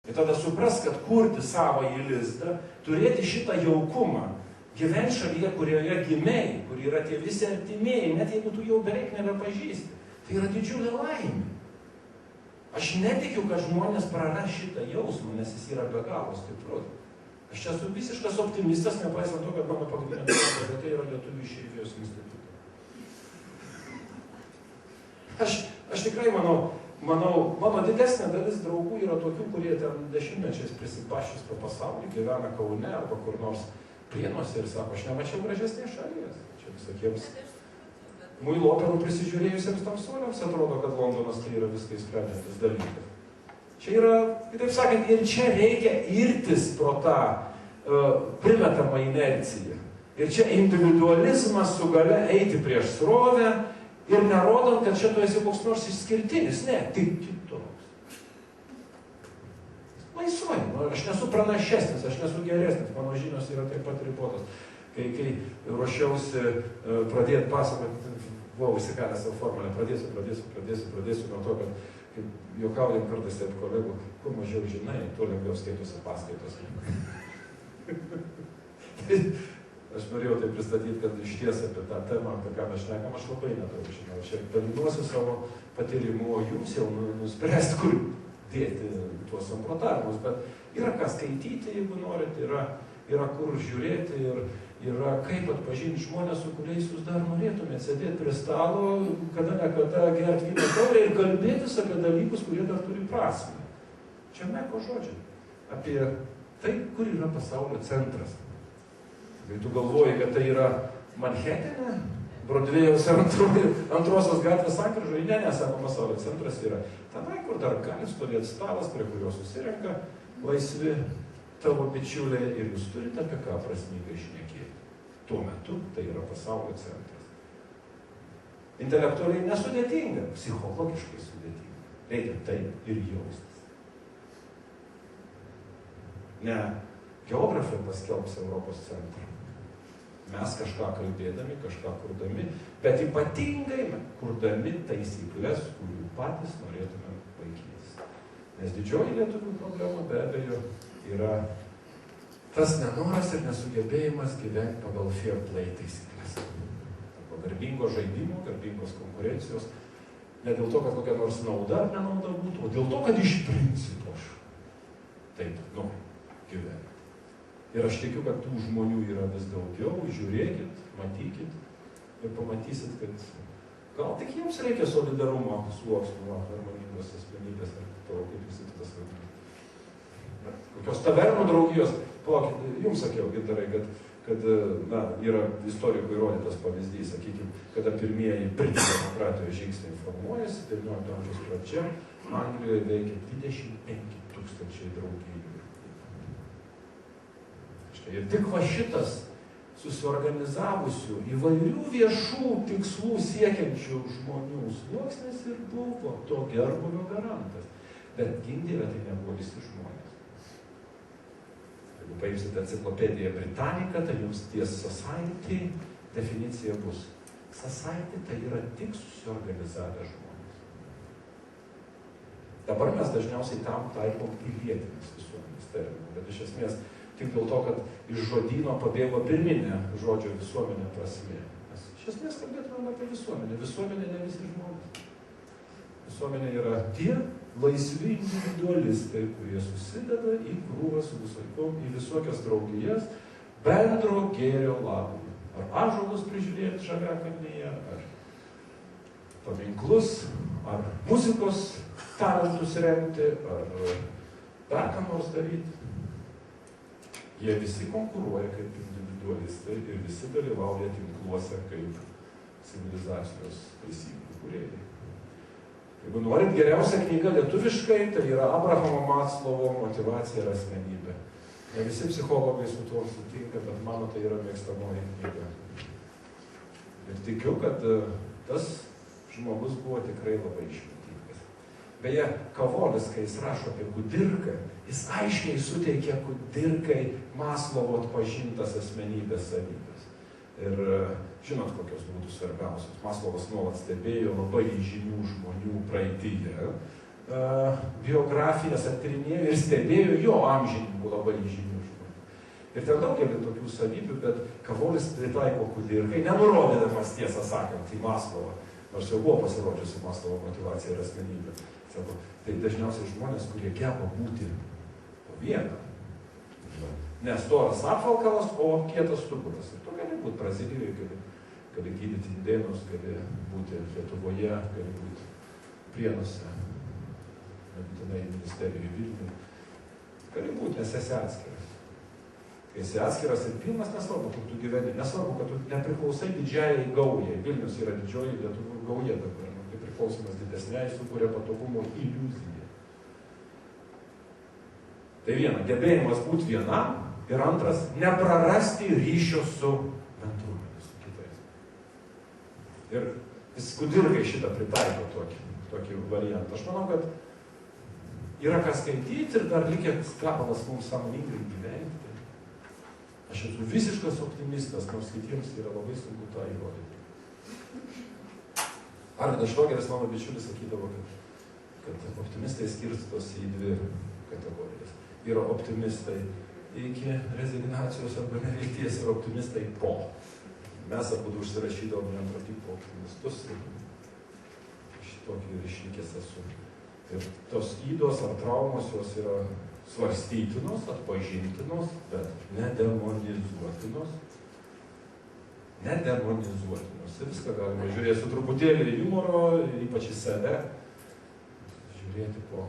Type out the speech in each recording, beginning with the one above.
Ir tada supras, kad kurti savąjį lizdą, turėti šitą jaukumą, gyventi šalyje, kurioje gimei, kur yra tie visi artimieji, net jeigu tu jau beveik nebepažįsti, tai yra didžiulė laimė. Aš netikiu, kad žmonės praras šitą jausmą, nes jis yra be galo stiprus. Aš čia esu visiškas optimistas, nepaisant to, kad mano pagrindinė tai yra Lietuvių išeivijos institutas. Aš tikrai manau, mano didesnė dalis draugų yra tokių, kurie ten dešimtmečiais prisibaščius po pasaulį, gyvena Kaune arba kur nors Prienuose ir sako, aš nemačiau gražesnės šalies. Čia visokiems muilo operų prisižiūrėjusiems tamsuoliams atrodo, kad Londonas tai yra viską išsprendžiantis dalykas. Čia yra, kitaip sakant, ir čia reikia irtis pro tą primetamą inerciją. Ir čia individualizmas su gale eiti prieš srovę ir nerodant, kad čia tu esi koks nors išskirtinis. Ne, tik kitoks. Laisvai. Aš nesu pranašesnis, aš nesu geresnis. Mano žinios yra taip pat ribotos. Kai ruošiausi pradėti pasakoti, buvau įsikalęs savo formulę, pradėsiu nuo to, kad kaip juokaujam kartais taip kolegų, kuo mažiau žinai, tuo lengviau skaitosi paskaitos. Aš norėjau tai pristatyti, kad išties apie tą temą, apie ką mes šnekam, aš labai nedaug žinau. Aš dalinuosiu savo patyrimu, o jums jau nuspręsti, kur dėti tuos samprotavimus, bet yra ką skaityti, jeigu norit, yra kur žiūrėti ir yra kaip atpažinti žmonės, su kuriais jūs dar norėtumėte sėdėti prie stalo, kada nekada gerti vyno taurę ir kalbėtis apie dalykus, kurie dar turi prasmę. Čia Meko žodžiai. Apie tai, kur yra pasaulio centras. Kai tu galvoji, kad tai yra Manhetene, Brodvėjaus antrosios gatvės sankryžoje, ne, sako, pasaulio centras yra tenai, kur dar gali stovėti stalas, prie kurio susirenka laisvi tavo bičiuliai ir jūs turite apie ką prasmingai šnekėti. Tuo metu tai yra pasaulio centras. Intelektualiai nesudėtinga, psichologiškai sudėtinga. Reikia taip ir jaustis. Ne geografai paskelbs Europos centrą. Mes kažką kalbėdami, kažką kurdami, bet ypatingai kurdami taisyklės, kurių patys norėtume laikytis. Nes didžioji lietuvių problema be abejo yra tas nenoras ir nesugebėjimas gyventi pagal fair play taisyklės. Arba garbingo žaidimo, garbingos konkurencijos. Ne dėl to, kad kokia nors nauda ar nenauda būtų, o dėl to, kad iš principo aš taip noriu gyventi. Ir aš tikiu, kad tų žmonių yra vis daugiau, žiūrėkit, matykit ir pamatysit, kad gal tik jiems reikia solidarumo sluoksnių, harmoningos asmenybės, ar to, kaip jūs tas vadinate. Kokios tavernų draugijos, jums sakiau, gintarai, kad yra istorikų įrodytas pavyzdys, sakykime, kada pirmieji Britų demokratijos žingsniai formuojasi, 19 amžiaus pradžia, Anglijoje veikia 25,000 draugijų. Ir tik va šitas susiorganizavusių įvairių viešų tikslų siekiančių žmonių sluoksnis ir buvo to gerbūvio garantas. Bet gindėve tai nebuvo visi žmonės. Jeigu paimsite enciklopediją Britannica, tai jums ties society definicija bus. Society tai yra tik susiorganizavę žmonės. Dabar mes dažniausiai tam taikom pilietinės visuomenės terminų, bet iš esmės tik dėl to, kad iš žodyno pabėgo pirminė žodžio visuomenė prasmė. Mes iš esmės kalbėtume apie visuomenę. Visuomenė ne visi žmonės. Visuomenė yra tie laisvi individualistai, kurie susideda į krūvą su visokiom, į visokias draugijas, bendro gėrio labui. Ar ąžuolus prižiūrėti žaliakalnyje, ar paminklus, ar muzikos talentus remti, ar dar ką nors daryti. Jie visi konkuruoja kaip individualistai ir visi dalyvauja tinkluose kaip civilizacijos taisyklių kūrėjai. Jeigu norit geriausia knyga lietuviškai, tai yra Abrahamo Maslovo Motyvacija ir asmenybė. Ne visi psichologai su tuo sutinka, bet mano tai yra mėgstamoji knyga. Ir tikiu, kad tas žmogus buvo tikrai labai išmintingas. Beje, Kavolis, kai jis rašo apie Kudirką, jis aiškiai suteikia Kudirkai Maslovo atpažintas asmenybės savybės. Ir žinot, kokios būtų svarbiausios. Maslovas nuolat stebėjo labai žymių žmonių praeityje, biografijas attyrinėjo ir stebėjo jo amžininkų labai žymių žmonių. Ir ten daugelį tokių savybių, bet Kavolis pritaiko Kudirkai, nenurodydamas tiesą sakant į Maslovą, nors jau buvo pasirodžiusi Maslovo motyvacija ir asmenybė. Sako, tai dažniausiai žmonės, kurie geba būti po vieną. Ne storas apvalkalas, o kietas stuburas. Ir tu gali būti Brazilijoje, gali gydyti indėnus, gali būti Lietuvoje, gali būti Prienuose, nebūtinai ministerijoje Vilniuje. Gali būti, nes esi atskiras. Kai esi atskiras ir pilnas, nesvarbu, kur tu gyveni, nesvarbu, kad tu nepriklausai didžiajai gaujai. Vilnius yra didžioji lietuvių gauja dabar. Tai priklausomas didesniai sukuria patogumo iliuziją. Tai viena, gebėjimas būti vienam ir antras, neprarasti ryšio su bendruomenė, su kitais. Ir vis Kudirkai šitą pritaiko tokį variantą. Aš manau, kad yra ką skaityti ir dar likęs gabalas mums sąmoningai gyventi. Aš esu visiškas optimistas, nors kitiems yra labai sunku tą įrodyti. Arvydas Šliogeris, mano bičiulis, sakydavo, kad optimistai skirstosi į dvi kategorijas. Yra optimistai iki rezignacijos arba nevilties ir optimistai po. Mes abu užsirašydavom antro tipo optimistus ir šitokį ir išlikęs esu. Ir tos įdos ar traumos jos yra svarstytinos, atpažintinos, bet nedemonizuotinos. Nedemonizuotinos. Ir viską galima žiūrėti su truputėlį humoro, ypač į save. Žiūrėti po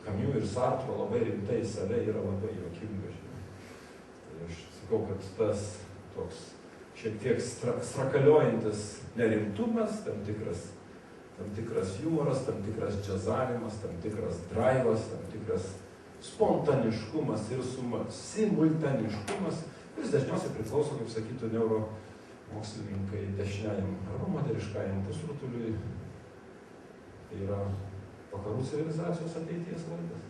Kamiu ir Sartro labai rimtai į save yra labai juokinga. Tai aš sakau, kad tas toks šiek tiek strakaliojantis nerimtumas, tam tikras humoras, tam tikras džiazavimas, tam tikras draivas, tam tikras spontaniškumas ir simultaniškumas, kuris dažniausiai priklauso, kaip sakytų neuromokslininkai, dešiniajam arba moderiškajam pusrutuliui. Tai yra vakarų civilizacijos ateities vardas.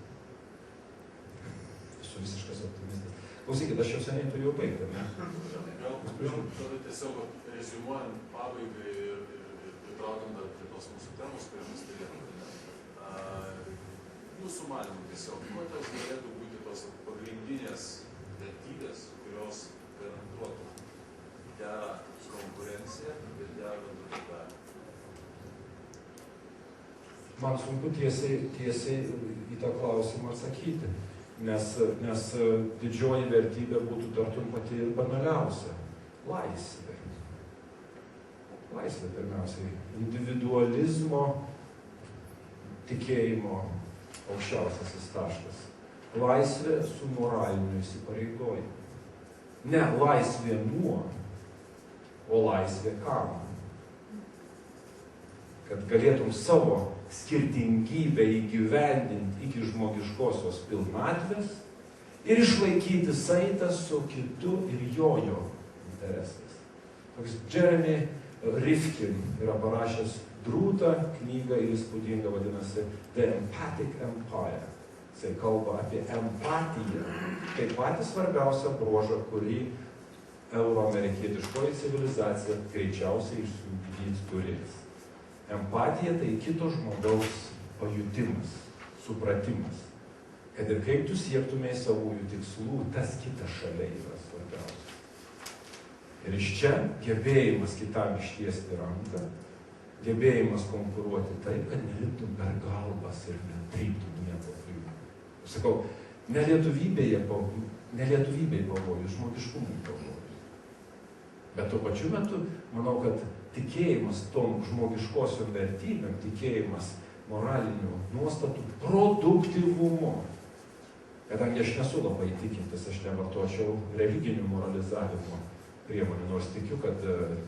Esu visiškas optimistas. Klausykit, aš jau seniai turėjau baigti, ne? Gal tiesiog reziumuojant pabaigai ir pritraukiant dar prie tos mūsų temos, kurią mes turėjome. Jūsų manymų tiesiog, kokios galėtų būti tos pagrindinės vertybės, kurios garantuotų gerą konkurenciją ir gerą bendradarbiavimą? Man sunku tiesiai į tą klausimą atsakyti, nes didžioji vertybė būtų tartum pati ir banaliausia. Laisvė. Laisvė pirmiausiai. Individualizmo tikėjimo aukščiausiasis taškas. Laisvė su moraliniu įsipareigojimu. Ne laisvė nuo, o laisvė kam. Kad galėtum savo skirtingybę įgyvendinti iki žmogiškosios pilnatvės ir išlaikyti saitą su kitu ir jojo interesais. Toks Jeremy Rifkin yra parašęs drūtą knygą ir įspūdingą, vadinasi The Empathic Empire. Jisai kalba apie empatiją, kaip patį svarbiausią bruožą, kurį euroamerikietiškoji civilizacija greičiausiai išsiugdyti turės. Empatija tai kito žmogaus pajutimas, supratimas. Kad ir kaip tu siektumei savųjų tikslų, tas kitas šalia yra svarbiausias. Ir iš čia gebėjimas kitam ištiesti ranką, gebėjimas konkuruoti taip, kad neliptum per galvas ir netryptum nieko aplinkui. Aš sakau, nelietuvybėje pavojus, žmogiškumui pavojus. Bet tuo pačiu metu, manau, kad tikėjimas tom žmogiškosiom vertybėm, tikėjimas moralinių nuostatų produktyvumu. Kadangi aš nesu labai tikintis, aš nevartočiau religinių moralizavimo priemonių, nors tikiu, kad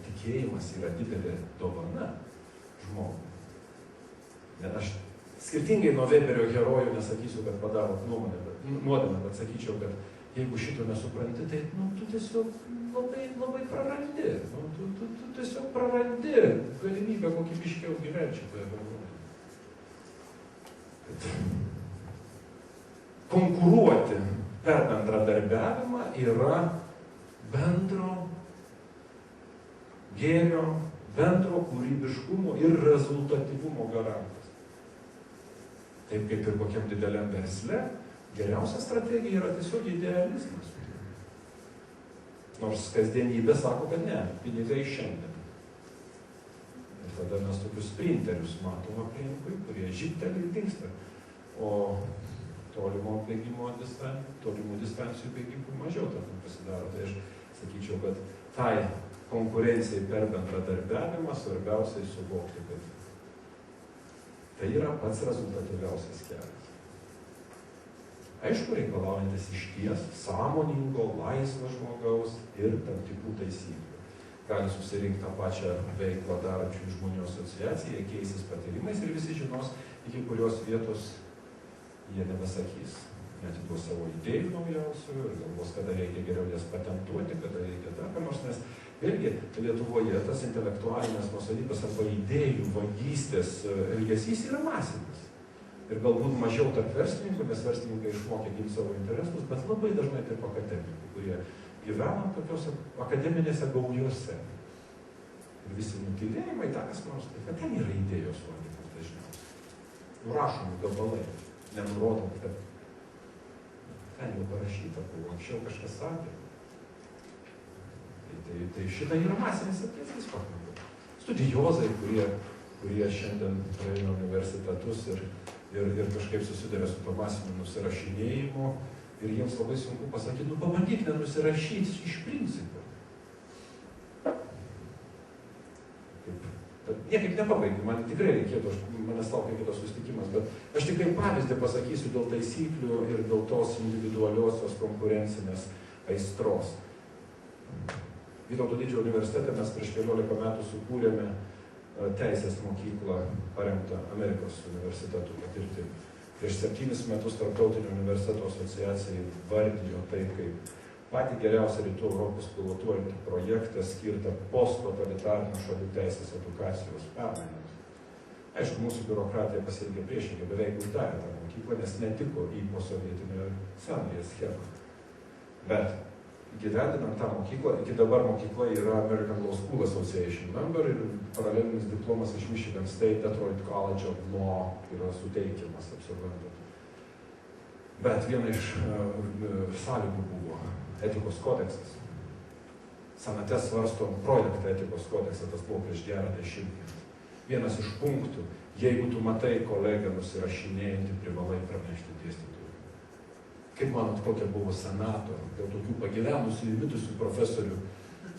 tikėjimas yra didelė dovana žmogui. Net aš skirtingai nuo Weberio herojų nesakysiu, kad padaro nuodėmę, bet sakyčiau, kad jeigu šito nesupranti, tai tu tiesiog labai prarandi. Tu tiesiog prarandi galimybę kokybiškiau gyventi šitoje bendruomenėje. Konkuruoti per bendradarbiavimą yra bendro gėrio, bendro kūrybiškumo ir rezultatyvumo garantas. Taip kaip ir kokiam dideliam versle, geriausia strategija yra tiesiog idealizmas. Nors kasdienybė sako, kad ne, pinigai šiandien. Ir tada mes tokius sprinterius matom aplinkui, kurie žypteli ir dingsta. O tolimų distancijų bėgimų mažiau tada pasidaro. Tai aš sakyčiau, kad tai konkurencijai per bendradarbiavimą svarbiausiai suvokti, kad tai yra pats rezultatyviausias kelias. Aišku, reikalaujantis išties sąmoningo, laisvo žmogaus ir tam tikrų taisyklių. Gali susirinkti tą pačią veiklą darančių žmonių asociaciją, jie keisis patyrimais ir visi žinos, iki kurios vietos jie nebesakys. Netiduos savo idėjų naujausių ir galvos, kada reikia geriau jas patentuoti, kada reikia dar ką nors, nes vėlgi Lietuvoje tas intelektualinės nuosavybės arba idėjų vagystės elgesys yra masinis. Ir galbūt mažiau tarp verslininkų, nes verslininkai išmokė ginti savo interesus, bet labai dažnai tarp akademikų, kurie gyvena tokiuose akademinėse gaujose. Ir visi nutylėjimai, tas nors, kad ten yra idėjos valdymas dažniausiai. Nurašomi gabalai, nenurodant, kad ten jau parašyta buvo, anksčiau kažkas sakė. Tai šitą yra masinis atkėsis pakankamai. Studiozai, kurie šiandien praeina universitetus ir kažkaip susiduria su to masiniu nusirašinėjimu ir jiems labai sunku pasakyti, pabandyk nenusirašyti iš principo. Niekaip nepabaigiu, man tikrai reikėtų, manęs laukia kitos susitikimas, bet aš tikrai pavyzdį pasakysiu dėl taisyklių ir dėl tos individualiosios konkurencinės aistros. Vytauto Didžiojo universitete mes prieš 15 metų sukūrėme teisės mokyklą paremtą Amerikos universitetų patirtimi. Prieš 7 metus Tarptautinio universiteto asociacija vardijo tai kaip patį geriausią Rytų Europos pilotuojantį projektą skirtą posttotalitarinių šalių teisės edukacijos permainoms. Aišku, mūsų biurokratija pasielgė priešingai, beveik uždarė tą mokyklą, nes netiko į posovietinę senąją schemą. Bet įgyvendinant tą mokyklą, iki dabar mokykla yra American Law School Association member ir paralelinis diplomas iš Michigan State Detroit College of Law yra suteikiamas absolventams. Bet viena iš sąlygų buvo etikos kodeksas. Senate svarstom projektą etikos kodeksą, tas buvo prieš gerą dešimtmetį. Vienas iš punktų, jeigu tu matai kolegą nusirašinėjantį, privalai pranešti dėstytojui. Kaip manot, kokia buvo senato, dėl tokių pagyvenusių įmitusių profesorių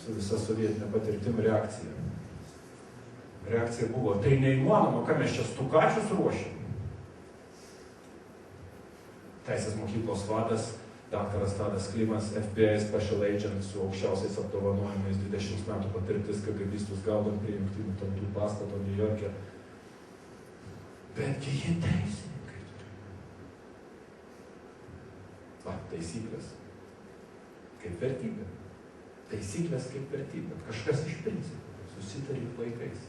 su visa sovietinė patirtim reakcija? Reakcija buvo, tai neįmanoma, ką mes čia stukačius ruošim. Teisės mokyklos vadas, daktaras Tadas Klimas, FBI Special Agent su aukščiausiais apdovanojimais, 20 metų patirtis, KGBistus gaudant prie Jungtinių tautų pastato New York'e. Betgi jie teisininkai turi. Taisyklės kaip vertybė. Taisyklės kaip vertybė. Kažkas iš principų. Susitarė laikais.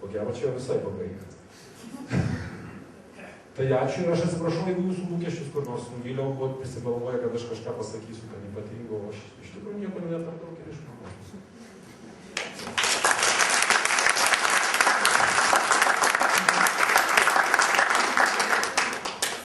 Ko gero čia visai pabaiga. Tai ačiū ir aš atsiprašau, jeigu jūsų lūkesčius kur nors nuvyliau, buvot prisigalvoję, kad aš kažką pasakysiu, kad ypatingo, o aš iš tikrųjų nieko netartau ir išmanau.